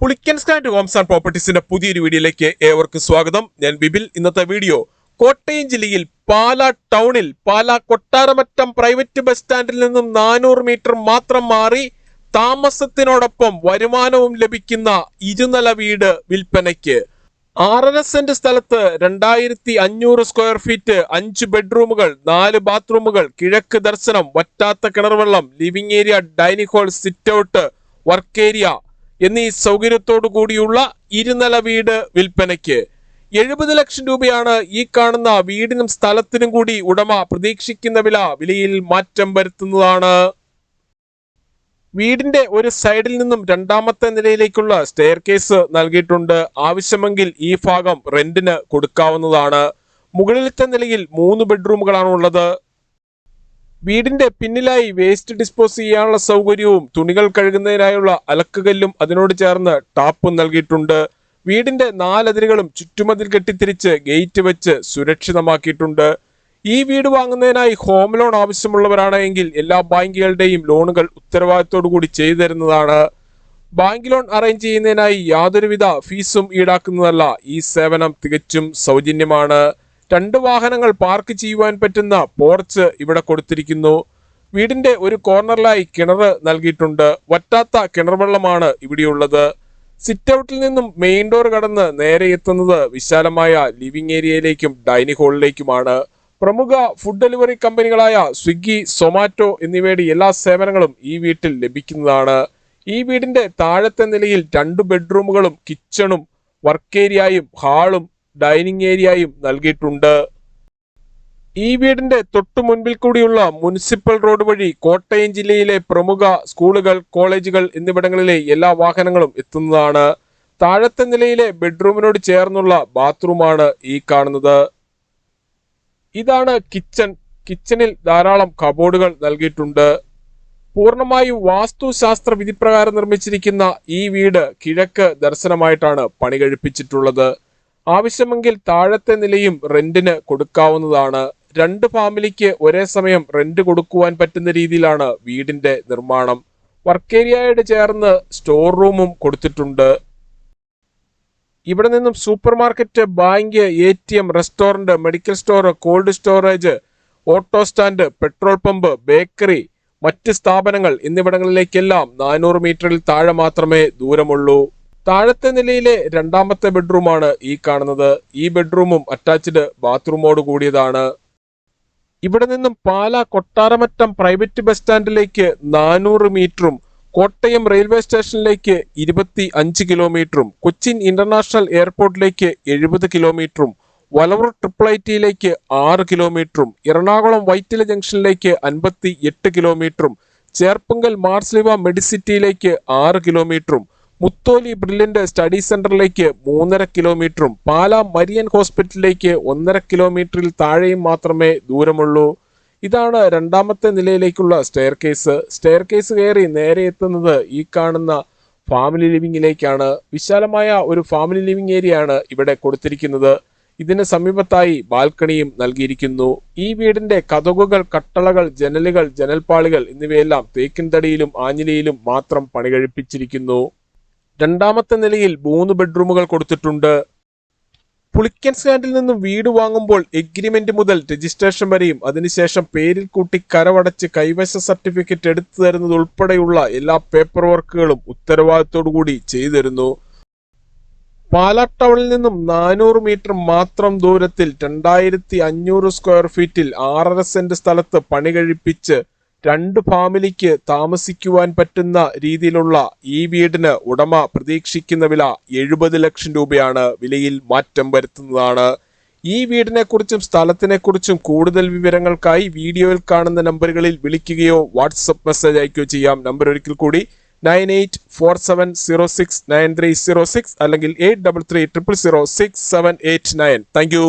Pulickan stand Holmes and പ്രോപ്പർട്ടീസിന്റെ പുതിയൊരു വീഡിയോയിലേക്ക് ഏവർക്കും സ്വാഗതം. ഞാൻ ബിബിൽ. ഇന്നത്തെ വീഡിയോ കോട്ടയം ജില്ലയിൽ പാലാ ടൗണിൽ പാലാ കൊട്ടാരമറ്റം പ്രൈവറ്റ് ബസ് സ്റ്റാൻഡിൽ നിന്നും 400 മീറ്റർ മാത്രം മാറി താമസത്തിനോടൊപ്പം വരുമാനവും ലഭിക്കുന്ന ഇരുനില വീട് വിൽപ്പനയ്ക്ക്. 6.5 സെന്റ് സ്ഥലത്ത് 2500 സ്ക്വയർ ഫീറ്റ്, 5 ബെഡ്റൂമുകൾ, 4 ബാത്റൂമുകൾ, കിഴക്ക് ദർശനം, വറ്റാത്ത കിണർവെള്ളം, living area, dining hall, sit out, work area എന്നീ സൗകര്യത്തോടു കൂടിയുള്ള ഇരുനില വീട് വിൽപ്പനയ്ക്ക്. 70 ലക്ഷം രൂപയാണ് ഈ കാണുന്ന വീടിനും സ്ഥലത്തിനും കൂടി ഉടമ പ്രതീക്ഷിക്കുന്ന വിലയിൽ മാറ്റം വരുത്തുന്നതാണ്. വീടിന്റെ ഒരു സൈഡിൽ നിന്നും രണ്ടാമത്തെ നിലയിലേക്കുള്ള സ്റ്റെയർ കേസ് നൽകിയിട്ടുണ്ട്. ആവശ്യമെങ്കിൽ ഈ ഭാഗം റെന്റിന് കൊടുക്കാവുന്നതാണ്. മുകളിലത്തെ നിലയിൽ 3 ബെഡ്റൂമുകളാണ് ഉള്ളത്. വീടിന്റെ പിന്നിലായി വേസ്റ്റ് ഡിസ്പോസ് ചെയ്യാനുള്ള സൗകര്യവും തുണികൾ കഴുകുന്നതിനായുള്ള അലക്കുകല്ലും അതിനോട് ചേർന്ന് ടാപ്പും നൽകിയിട്ടുണ്ട്. വീടിന്റെ 4 അതിരുകളും ചുറ്റുമതിൽ കെട്ടിത്തിരിച്ച് ഗേറ്റ് വെച്ച് സുരക്ഷിതമാക്കിയിട്ടുണ്ട്. ഈ വീട് വാങ്ങുന്നതിനായി ഹോം ലോൺ ആവശ്യമുള്ളവരാണ് എങ്കിൽ എല്ലാ ബാങ്കുകളുടെയും ലോണുകൾ ഉത്തരവാദിത്തോടു കൂടി ചെയ്തു തരുന്നതാണ്. ബാങ്ക് ലോൺ അറേഞ്ച് ചെയ്യുന്നതിനായി യാതൊരുവിധ ഫീസും ഈടാക്കുന്നതല്ല. ഈ സേവനം തികച്ചും സൗജന്യമാണ്. 2 വാഹനങ്ങൾ പാർക്ക് ചെയ്യുവാൻ പറ്റുന്ന പോർച്ച് ഇവിടെ കൊടുത്തിരിക്കുന്നു. വീടിന്റെ ഒരു കോർണറിലായി കിണർ നൽകിയിട്ടുണ്ട്. വറ്റാത്ത കിണർവെള്ളമാണ് ഇവിടെയുള്ളത്. സിറ്റ് ഔട്ടിൽ നിന്നും മെയിൻ ഡോർ കടന്ന് നേരെ എത്തുന്നത് വിശാലമായ ലിവിംഗ് ഏരിയയിലേക്കും ഡൈനിങ് ഹാളിലേക്കുമാണ്. പ്രമുഖ ഫുഡ് ഡെലിവറി കമ്പനികളായ സ്വിഗ്ഗി, സൊമാറ്റോ എന്നിവയുടെ എല്ലാ സേവനങ്ങളും ഈ വീട്ടിൽ ലഭിക്കുന്നതാണ്. ഈ വീടിന്റെ താഴത്തെ നിലയിൽ 2 ബെഡ്റൂമുകളും കിച്ചണും വർക്ക് ഏരിയയും ഹാളും ഡൈനിങ് ഏരിയയും നൽകിയിട്ടുണ്ട്. ഈ വീടിന്റെ തൊട്ടു മുൻപിൽ കൂടിയുള്ള മുനിസിപ്പൽ റോഡ് വഴി കോട്ടയം ജില്ലയിലെ പ്രമുഖ സ്കൂളുകൾ, കോളേജുകൾ എന്നിവിടങ്ങളിലെ എല്ലാ വാഹനങ്ങളും എത്തുന്നതാണ്. താഴത്തെ നിലയിലെ ബെഡ്റൂമിനോട് ചേർന്നുള്ള ബാത്റൂമാണ് ഈ കാണുന്നത്. ഇതാണ് കിച്ചൺ. കിച്ചണിൽ ധാരാളം കബോർഡുകൾ നൽകിയിട്ടുണ്ട്. പൂർണ്ണമായും വാസ്തുശാസ്ത്ര വിധിപ്രകാരം നിർമ്മിച്ചിരിക്കുന്ന ഈ വീട് കിഴക്ക് ദർശനമായിട്ടാണ് പണി കഴിപ്പിച്ചിട്ടുള്ളത്. ആവശ്യമെങ്കിൽ താഴത്തെ നിലയും റെന്റിന് കൊടുക്കാവുന്നതാണ്. 2 ഫാമിലിക്ക് ഒരേ സമയം റെന്റ് കൊടുക്കുവാൻ പറ്റുന്ന രീതിയിലാണ് വീടിന്റെ നിർമ്മാണം. വർക്ക് ഏരിയയോട് ചേർന്ന് സ്റ്റോർ റൂമും കൊടുത്തിട്ടുണ്ട്. ഇവിടെ നിന്നും super market, bank, ATM, restaurant, medical store, cold storage, auto stand, petrol pump, bakery, മറ്റ് സ്ഥാപനങ്ങൾ എന്നിവിടങ്ങളിലേക്കെല്ലാം 400 മീറ്ററിൽ താഴെ മാത്രമേ ദൂരമുള്ളൂ. താഴത്തെ നിലയിലെ രണ്ടാമത്തെ ബെഡ്റൂമാണ് ഈ കാണുന്നത്. ഈ ബെഡ്റൂമും അറ്റാച്ച്ഡ് ബാത്റൂമോട് കൂടിയതാണ്. ഇവിടെ നിന്നും പാലാ കൊട്ടാരമറ്റം പ്രൈവറ്റ് ബസ് സ്റ്റാൻഡിലേക്ക് 400 മീറ്ററും കോട്ടയം റെയിൽവേ സ്റ്റേഷനിലേക്ക് 25 കിലോമീറ്ററും കൊച്ചിൻ ഇന്റർനാഷണൽ എയർപോർട്ടിലേക്ക് 70 കിലോമീറ്ററും വലവൂർ IIITയിലേക്ക് 6 കിലോമീറ്ററും എറണാകുളം വൈറ്റില ജംഗ്ഷനിലേക്ക് 58 കിലോമീറ്ററും ചേർപ്പുങ്കൽ മാർസ്ലിവ മെഡിസിറ്റിയിലേക്ക് 6 കിലോമീറ്ററും മുത്തോലി ബ്രില്യന്റ് സ്റ്റഡി സെന്ററിലേക്ക് 3.5 കിലോമീറ്ററും പാലാ മരിയൻ ഹോസ്പിറ്റലിലേക്ക് 1.5 കിലോമീറ്ററിൽ താഴെയും മാത്രമേ ദൂരമുള്ളൂ. ഇതാണ് രണ്ടാമത്തെ നിലയിലേക്കുള്ള സ്റ്റെയർ കേസ്. സ്റ്റെയർ കേസ് കയറി നേരെ എത്തുന്നത് ഈ കാണുന്ന ഫാമിലി ലിവിംഗിലേക്കാണ്. വിശാലമായ ഒരു ഫാമിലി ലിവിംഗ് ഏരിയയാണ് ഇവിടെ കൊടുത്തിരിക്കുന്നത്. ഇതിന് സമീപത്തായി ബാൽക്കണിയും നൽകിയിരിക്കുന്നു. ഈ വീടിന്റെ കതകുകൾ, കട്ടളകൾ, ജനലുകൾ, ജനൽപ്പാളികൾ എന്നിവയെല്ലാം തേക്കിൻ തടിയിലും ആഞ്ഞിലിയിലും മാത്രം പണി കഴിപ്പിച്ചിരിക്കുന്നു. രണ്ടാമത്തെ നിലയിൽ 3 ബെഡ്റൂമുകൾ കൊടുത്തിട്ടുണ്ട്. പുളിക്കൻ സ്റ്റാൻഡിൽ നിന്നും വീട് വാങ്ങുമ്പോൾ എഗ്രിമെന്റ് മുതൽ രജിസ്ട്രേഷൻ വരെയും അതിനുശേഷം പേരിൽ കൂട്ടി കരവടച്ച് കൈവശ സർട്ടിഫിക്കറ്റ് എടുത്തു തരുന്നത് ഉൾപ്പെടെയുള്ള എല്ലാ പേപ്പർ വർക്കുകളും ഉത്തരവാദിത്തോടു കൂടി ചെയ്തു തരുന്നു. പാലാ ടൗണിൽ നിന്നും 400 മീറ്റർ മാത്രം ദൂരത്തിൽ 2500 സ്ക്വയർ ഫീറ്റിൽ 6.5 സെന്റ് സ്ഥലത്ത് പണി കഴിപ്പിച്ച് 2 ഫാമിലിക്ക് താമസിക്കുവാൻ പറ്റുന്ന രീതിയിലുള്ള ഈ വീടിന് ഉടമ പ്രതീക്ഷിക്കുന്ന വില 70 ലക്ഷം രൂപയാണ്. വിലയിൽ മാറ്റം വരുത്തുന്നതാണ്. ഈ വീടിനെ കുറിച്ചും സ്ഥലത്തിനെ കുറിച്ചും കൂടുതൽ വിവരങ്ങൾക്കായി വീഡിയോയിൽ കാണുന്ന നമ്പറുകളിൽ വിളിക്കുകയോ വാട്സപ്പ് മെസ്സേജ് അയക്കുകയോ ചെയ്യാം. നമ്പർ ഒരിക്കൽ കൂടി 9847069306 അല്ലെങ്കിൽ 8330067889. Thank you.